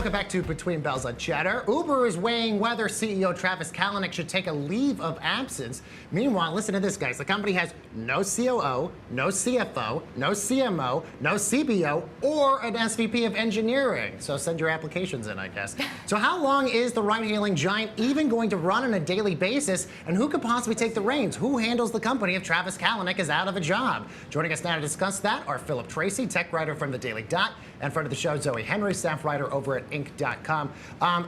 Welcome back to Between Bells on Cheddar. Uber is weighing whether CEO Travis Kalanick should take a leave of absence. Meanwhile, listen to this, guys. The company has no COO, no CFO, no CMO, no CBO, or an SVP of engineering. So send your applications in, I guess. So how long is the ride-hailing giant even going to run on a daily basis? And who could possibly take the reins? Who handles the company if Travis Kalanick is out of a job? Joining us now to discuss that are Philip Tracy, tech writer from The Daily Dot, and friend of the show, Zoe Henry, staff writer over at Inc.com.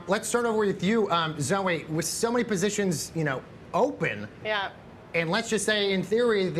Let's start over with you, Zoe. With so many positions, open. Yeah. And let's just say, in theory,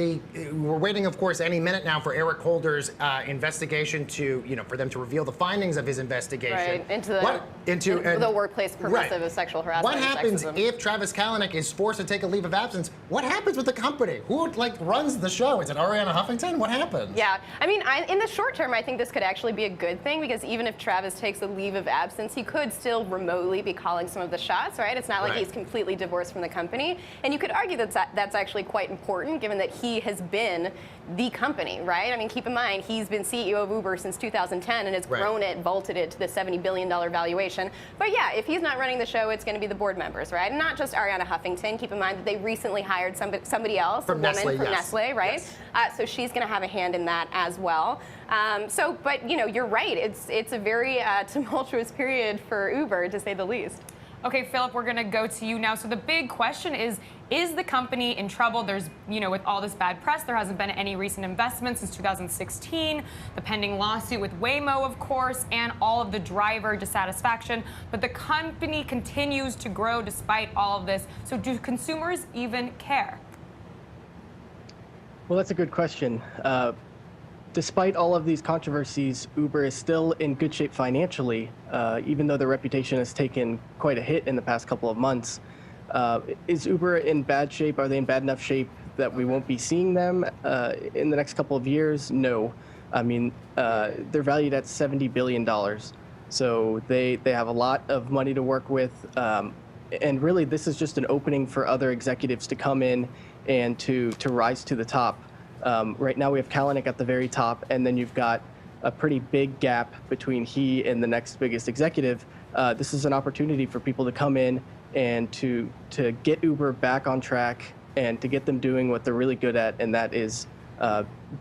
we're waiting, of course, any minute now for Eric Holder's investigation for them to reveal the findings of his investigation. Right, into the workplace permissive of sexual harassment. What happens and if Travis Kalanick is forced to take a leave of absence? What happens with the company? Who runs the show? Is it Ariana Huffington? What happens? Yeah, I mean, in the short term, I think this could actually be a good thing, because even if Travis takes a leave of absence, he could still remotely be calling some of the shots, right? It's not like he's completely divorced from the company. And you could argue that that's actually quite important, given that he has been the company, right? I mean, keep in mind, he's been CEO of Uber since 2010 and has grown it, vaulted it to the $70 billion valuation. But yeah, if he's not running the show, it's going to be the board members, right? And not just Ariana Huffington. Keep in mind that they recently hired somebody else, a woman from Nestle, right? Yes. So she's going to have a hand in that as well. But you're right. It's a very tumultuous period for Uber, to say the least. Okay, Philip, we're going to go to you now. So the big question is the company in trouble? There's, with all this bad press, there hasn't been any recent investments since 2016, the pending lawsuit with Waymo, of course, and all of the driver dissatisfaction. But the company continues to grow despite all of this. So do consumers even care? Well, that's a good question. Despite all of these controversies, Uber is still in good shape financially, even though their reputation has taken quite a hit in the past couple of months. Is Uber in bad shape? Are they in bad enough shape that we won't be seeing them in the next couple of years? No. I mean, they're valued at $70 billion. So they have a lot of money to work with. And really, this is just an opening for other executives to come in and to rise to the top. Right now we have Kalanick at the very top, and then you've got a pretty big gap between he and the next biggest executive. This is an opportunity for people to come in and to get Uber back on track and to get them doing what they're really good at, and that is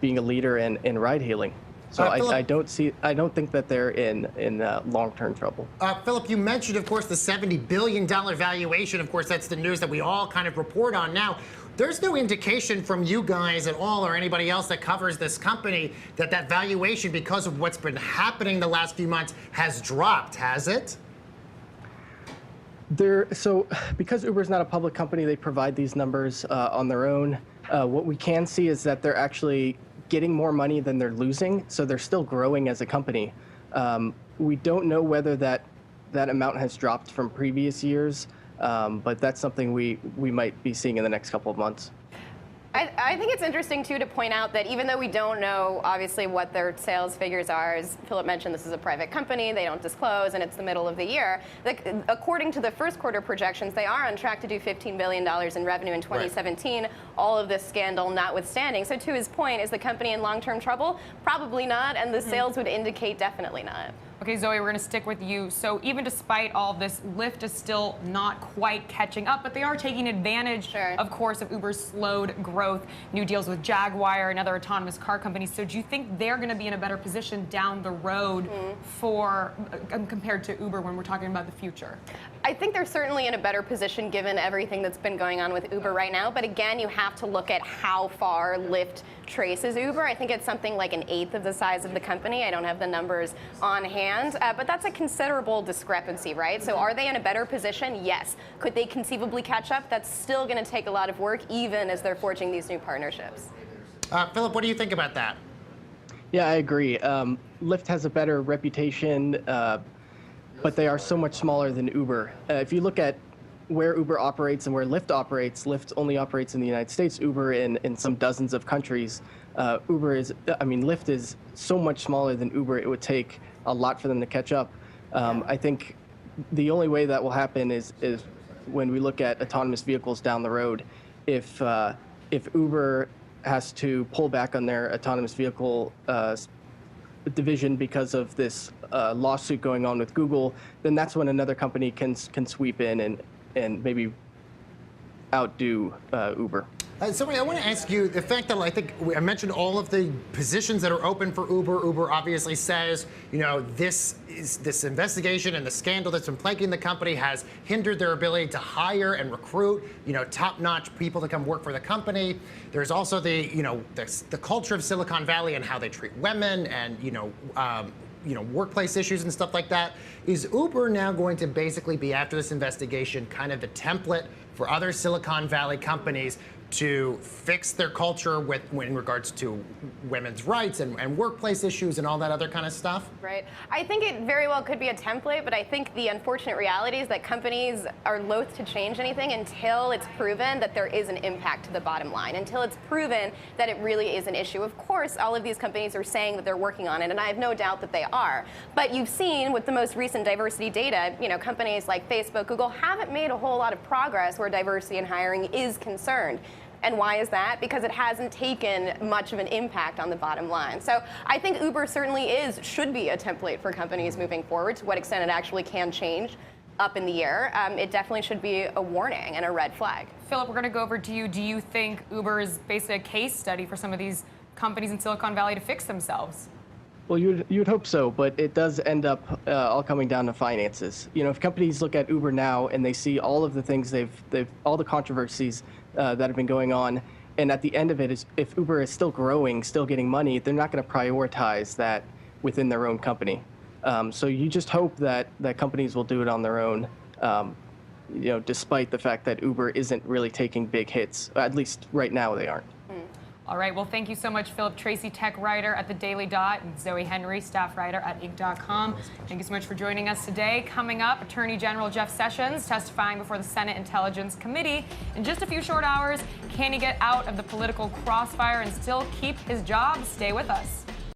being a leader in ride hailing. So I don't think that they're in long-term trouble. Philip, you mentioned, of course, the $70 billion valuation. Of course, that's the news that we all kind of report on now. There's no indication from you guys at all, or anybody else that covers this company, that valuation, because of what's been happening the last few months, has dropped, has it? So because Uber is not a public company, they provide these numbers on their own. What we can see is that they're actually getting more money than they're losing, so they're still growing as a company. We don't know whether that amount has dropped from previous years, but that's something we might be seeing in the next couple of months. I think it's interesting, too, to point out that even though we don't know, obviously, what their sales figures are, as Philip mentioned, this is a private company, they don't disclose, and it's the middle of the year. According to the first quarter projections, they are on track to do $15 billion in revenue in 2017, all of this scandal notwithstanding. So to his point, is the company in long-term trouble? Probably not, and the sales would indicate definitely not. Okay, Zoe, we're going to stick with you. So even despite all of this, Lyft is still not quite catching up, but they are taking advantage, of course, of Uber's slowed growth, new deals with Jaguar and other autonomous car companies. So do you think they're going to be in a better position down the road compared to Uber when we're talking about the future? I think they're certainly in a better position given everything that's been going on with Uber right now. But again, you have to look at how far Lyft traces Uber. I think it's something like 1/8 of the size of the company. I don't have the numbers on hand, but that's a considerable discrepancy, right? So are they in a better position? Yes. Could they conceivably catch up? That's still going to take a lot of work, even as they're forging these new partnerships. Philip, what do you think about that? Yeah, I agree. Lyft has a better reputation, but they are so much smaller than Uber. If you look at where Uber operates and where Lyft operates, Lyft only operates in the United States, Uber in some dozens of countries. Lyft is so much smaller than Uber, it would take a lot for them to catch up. I think the only way that will happen is when we look at autonomous vehicles down the road. If Uber has to pull back on their autonomous vehicle division because of this lawsuit going on with Google, then that's when another company can sweep in and maybe outdo Uber. So I want to ask you the fact that I mentioned all of the positions that are open for Uber. Uber obviously says, this investigation and the scandal that's been plaguing the company has hindered their ability to hire and recruit, top-notch people to come work for the company. There's also the culture of Silicon Valley and how they treat women and, workplace issues and stuff like that. Is Uber now going to basically be, after this investigation, kind of the template for other Silicon Valley companies to fix their culture in regards to women's rights and workplace issues and all that other kind of stuff? Right. I think it very well could be a template, but I think the unfortunate reality is that companies are loath to change anything until it's proven that there is an impact to the bottom line, until it's proven that it really is an issue. Of course, all of these companies are saying that they're working on it, and I have no doubt that they are. But you've seen with the most recent diversity data, companies like Facebook, Google haven't made a whole lot of progress where diversity in hiring is concerned. And why is that? Because it hasn't taken much of an impact on the bottom line. So I think Uber certainly should be a template for companies moving forward. To what extent it actually can change, up in the air. It definitely should be a warning and a red flag. Philip, we're going to go over to you. Do you think Uber is basically a case study for some of these companies in Silicon Valley to fix themselves? Well, you'd hope so, but it does end up all coming down to finances. If companies look at Uber now and they see all of the things all the controversies that have been going on, and at the end of it is, if Uber is still growing, still getting money, they're not going to prioritize that within their own company. So you just hope that companies will do it on their own, despite the fact that Uber isn't really taking big hits. At least right now they aren't. All right, well, thank you so much, Philip Tracy, tech writer at The Daily Dot, and Zoe Henry, staff writer at Inc.com. Thank you so much for joining us today. Coming up, Attorney General Jeff Sessions testifying before the Senate Intelligence Committee. In just a few short hours, can he get out of the political crossfire and still keep his job? Stay with us.